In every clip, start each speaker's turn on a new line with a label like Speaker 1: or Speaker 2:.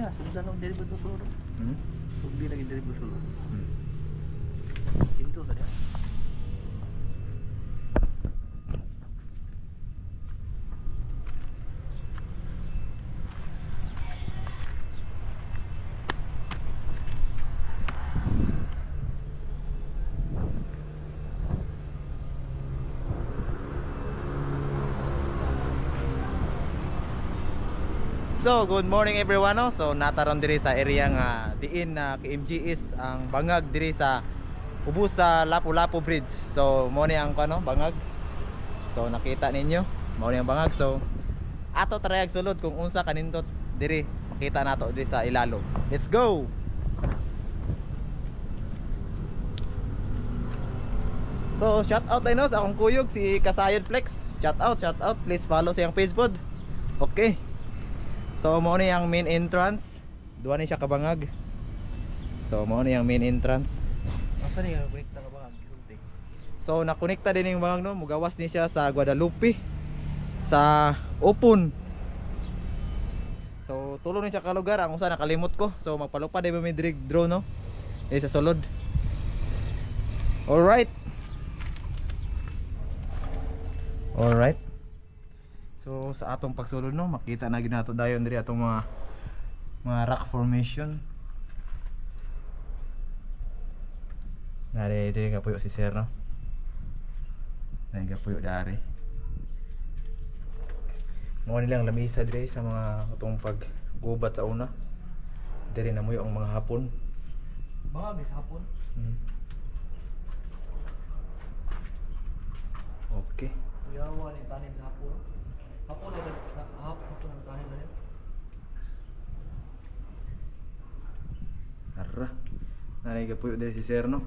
Speaker 1: na, sundan lang diri betul sulod. Sugdi lagi diri betul sulod. Pintu saja.
Speaker 2: So, good morning everyone no? So, nataron diri sa area nga diin na KMGS ang bangag diri sa ubos sa Lapu-Lapu Bridge. So, mo ni ang kano bangag. So, nakita ninyo, mo ni ang bangag. So, ato trayag sulod kung unsa kanindot diri. Makita nato diri sa ilalo. Let's go. So, shout out tayo no sa akong kuyog si Kasayod Flex. Shout out. Please follow siyang page pod. Okay. So mo ni ang main entrance. Duha ni siya kabangag. So mo ni ang main entrance.
Speaker 1: Asa ni konekta ka ba gisulti?
Speaker 2: So nakonekta din yung bangag no, mugawas ni siya sa Guadalupe sa Opon. So tulo ni siya ka lugar ang usa nakalimot ko. So magpalupad ay mi diri drone no. Sa sulod. All right. So sa atong pagsulod no, makita na gid nato dayon diri atong mga rock formation. Dari diri ka puyo si sir no. Dari ka puyo dari. Mo nilang lamisa diri sa mga atong paggubat sa una. Diri na muyo ang mga hapon.
Speaker 1: Baka bis hapon.
Speaker 2: Okay.
Speaker 1: Kuyawa ni tanim sa hapon. Hapon ay hapon ang tanim na niya.
Speaker 2: Arra. Nari ka puyo diri si sir no.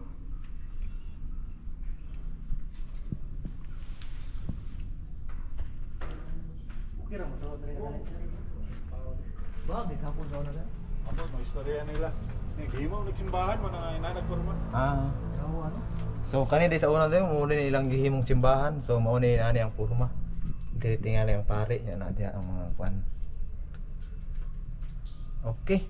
Speaker 1: Kira mo sa diri na. Baka bis hapon sa una ka.
Speaker 3: Ako, may istorya nila. Naghimaw, nagsimbahan mo na inanagporma.
Speaker 1: Kuyawa no.
Speaker 2: So kani di sa una dayon mo ni ilang gihimong simbahan. So mao ni ani ang purma. Dili tingali ang pare nya na diha ang mga kwan. Okay.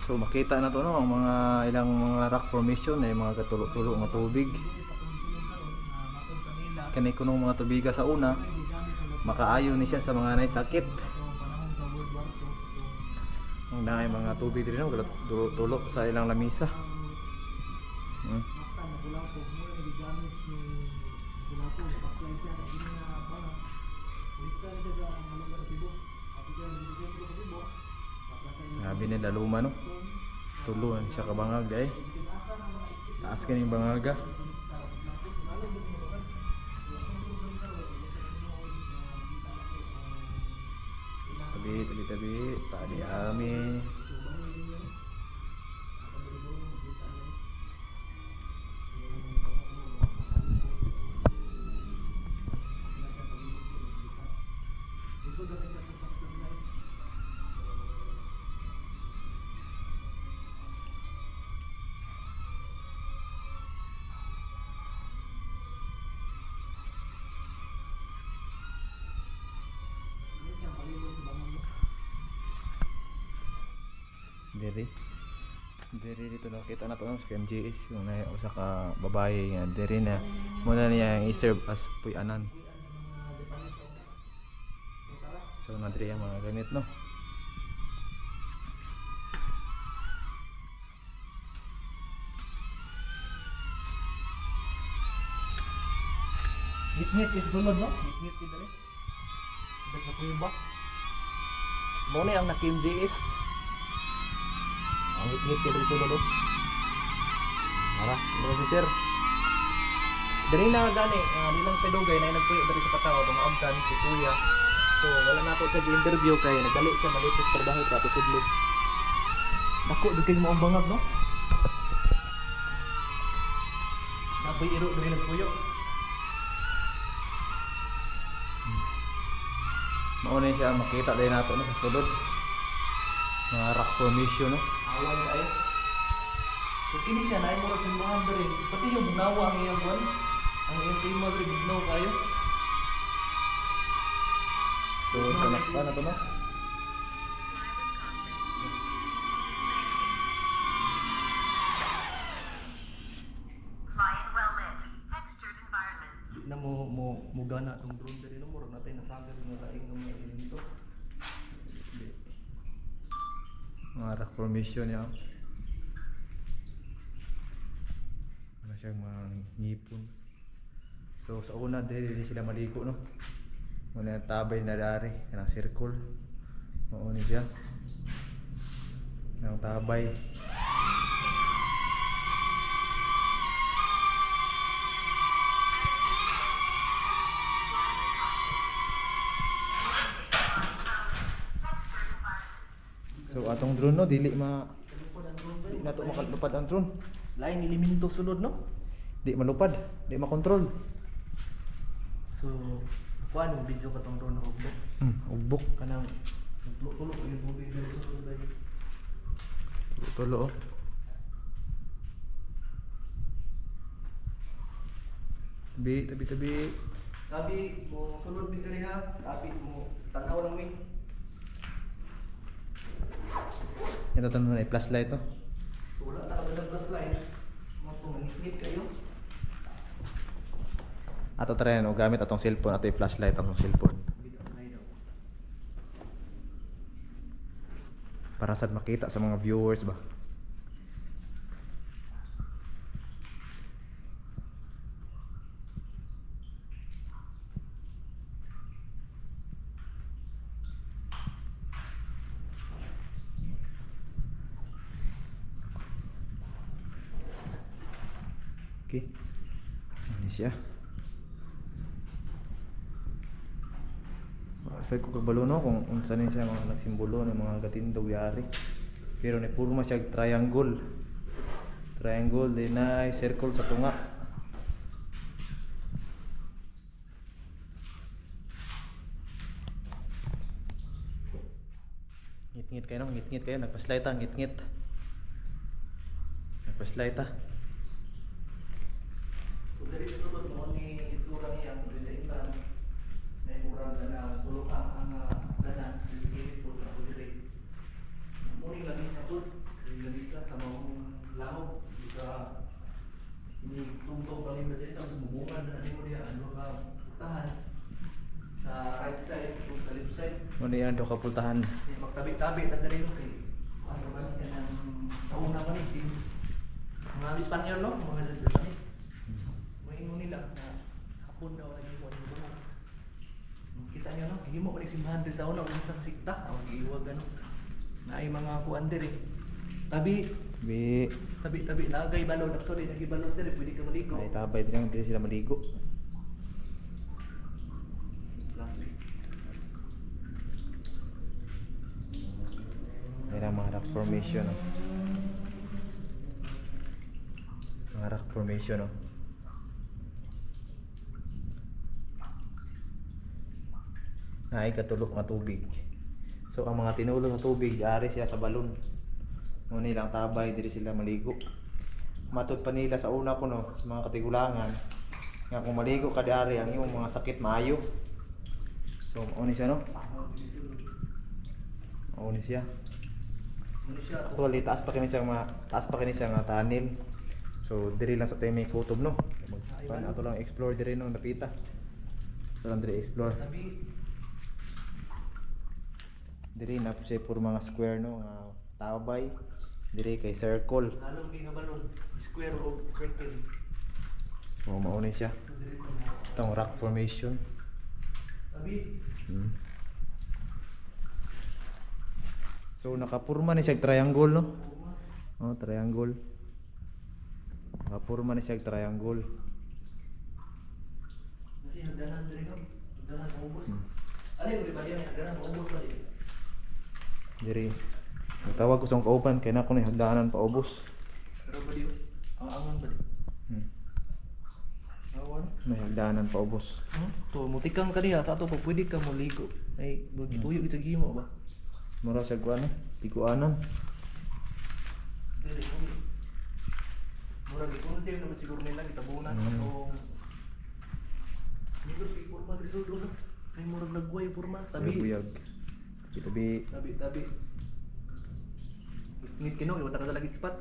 Speaker 2: So makita na to no ang mga ilang mga rock formation ay mga katulo-tulo nga tubig. Kani kunong mga tubiga sa una makaayo ni siya sa mga nay sakit. Ang naay mga tubig diri no tulo sa ilang lamisa. Grabe ni daluma no. Tuluan siya ka bangag day. Taas kaning bangaga. Tabi, tadi ami. Diri dito nakita na to no, sa KMGS yung na usa ka babae nga diri na muna niya ang i-serve as puyanan. So na diri ang mga ganit no.
Speaker 1: Ngit-ngit is sulod no? Ngit-ngit diri. Dak na kuya ba? Mo ni ang na-KMGS. Ang ngit-ngit diri sulod no. Ara, mo si sir. Diri na gani, nilang pedugay na nagpuyo diri sa katawo, tumaabtan si kuya. So wala na ako sa interview kay nagbalik siya malitis trabaho tapos tudlog. Dako dugay mo ang bangag no. Napoy iro diri nagpuyo.
Speaker 2: Mauna siya makita din nato no sa sulod. Mga rock formation no.
Speaker 1: Awan kayo. So kini siya na mo ra simbahan diri. Pati yung nawa ang iyang buwan. Ang iyang team mo diri bignaw kayo.
Speaker 2: So sa nakpa na to no.
Speaker 4: Client well lit. Textured environments.
Speaker 1: Di na mo gana tong drone diri no murag natay nasabi nga laing no mga dito.
Speaker 2: Mga rock formation niya. Ano siyang mga ngipon. So sa una dili sila maligo no. Muna tabay na dari kanang circle. Mauni siya. Nang tabay. So atong drone no dili di na to makalupad ang drone.
Speaker 1: Lain elemento sulod no.
Speaker 2: Di malupad, di makontrol.
Speaker 1: So kuan mo video ka tong drone ako bro.
Speaker 2: Ugbok.
Speaker 1: Kanang tulo yung tubig dito sa sulod ay.
Speaker 2: Tulo oh. Tabi.
Speaker 1: Sabi mo sulod mi diri ha. Sabi mo tanaw lang mi.
Speaker 2: Ito tanong na flashlight to.
Speaker 1: So wala ta ka plus line. Mo tong ngit kayo.
Speaker 2: Ato try no gamit atong cellphone ato yung flashlight atong cellphone.
Speaker 1: Bitaw na daw.
Speaker 2: Para sad makita sa mga viewers ba. Okay. Ini siya. Sa ko kabalo no kung unsa ni siya mga nagsimbolo ng mga gatindog yari. Pero ni puro man siya triangle. Triangle din na circle sa tunga. Ngit-ngit kayo, nagpa-slide ta, ngit-ngit. Nagpa-slide ta.
Speaker 1: Kung dari sa sulod mo ni itsura niya kung sa entrance na murag na tulog ang ganan dili po ako diri. Muni labis na pud, labis sa mga lamok sa ini tungtong kami sa entrance mubungan na ni mo diha ano ka tahan sa right side o sa left side.
Speaker 2: Ano yan do kapultahan?
Speaker 1: Magtabi-tabi ta diri no kay ano ba ni kanang sa una pa ni since mga Espanyol no, mga Japanese. Mo nila na hapon daw lagi mo dito. Kita niyo no, himo ko simbahan sa una kung sa sikta, ang giiwag ano. Na ay mga kuan diri. Tabi nagay balon actually nagibalon diri pwede ka maligo.
Speaker 2: Ay tabay din hindi sila maligo.
Speaker 1: Plastic.
Speaker 2: Yan ang mga rock formation no. Mga rock formation no. Ay katulok nga tubig. So ang mga tinulog sa tubig ari siya sa balon. Ngunit lang tabay diri sila maligo. Matod pa nila sa una ko no, sa mga katigulangan nga kung maligo ka diari ang imong mga sakit maayo. So oni siya no. Oni siya.
Speaker 1: Ano siya?
Speaker 2: Actually taas pa kini siya nga tanim. So diri lang sa may kutob no. Pan ato lang explore diri no napita. So lang diri explore. Diri na siya puro mga square no nga tabay. Diri kay circle.
Speaker 1: Halong gi nga balon, square o circle.
Speaker 2: So mauni siya.
Speaker 1: So diri ko mo.
Speaker 2: Itong rock formation.
Speaker 1: Tabi
Speaker 2: So nakapurma ni siya triangle no. Oh, triangle. Nakapurma ni siya triangle.
Speaker 1: kasi hagdanan diri no. Hagdanan sa ubos. Ano yung iba yan? Ganun, maubos ba din?
Speaker 2: Diri. Tawag ko sa kauban kay nako ni hagdanan pa ubos.
Speaker 1: Pero ba din? Ang angon ba din? Awan?
Speaker 2: May hagdanan pa ubos.
Speaker 1: To, mutikang ka diha sa ato pa pwede ka maligo. Ay, magituyo kita gimo ba?
Speaker 2: Mura sa kuan tiguanan.
Speaker 1: Dili ko. Murag ikunti naman siguro nila gitabunan o Dito pi porma result ulo. Ay murag nagway porma tabi.
Speaker 2: Buyag. Tabi.
Speaker 1: Tabi. Ngit kino iwata ka lagi sipat.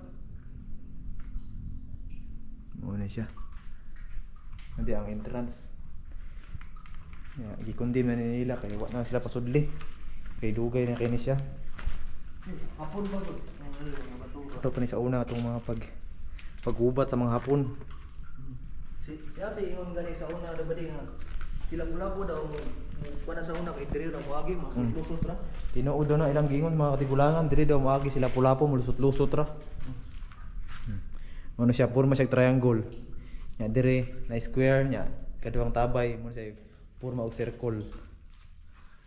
Speaker 2: Mo na siya. Hindi ang entrance. Ya, gikundim na nila kay wa na sila pasudli. Kay dugay na kini siya.
Speaker 1: Hapon ba gud? Ang basura.
Speaker 2: Ito pa ni sa una itong mga paghubat sa mga hapon.
Speaker 1: Si ate ingon gani sa una ba din nga sila pula po daw kuana sa una kay diri daw moagi mo lusot ra.
Speaker 2: Tinuod daw na ilang gingon mga katigulangan diri daw moagi sila pulapo mulusot-lusot ra. Ano siya purma siya triangle. Nya dire na square nya kaduhang tabay mo siya purma og circle.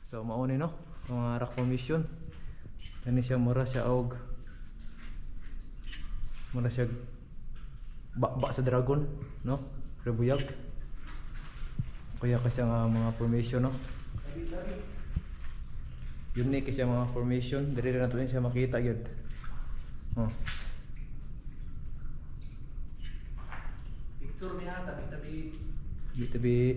Speaker 2: So mao ni no mga rock formation. Kani siya mura siya og mura siya ba sa dragon no rebuyag. Kaya kasi nga mga formation no. Unique kasi mga formation diri na to siya makita gyud. Oh.
Speaker 1: Picture mi ha tabi.
Speaker 2: Dito be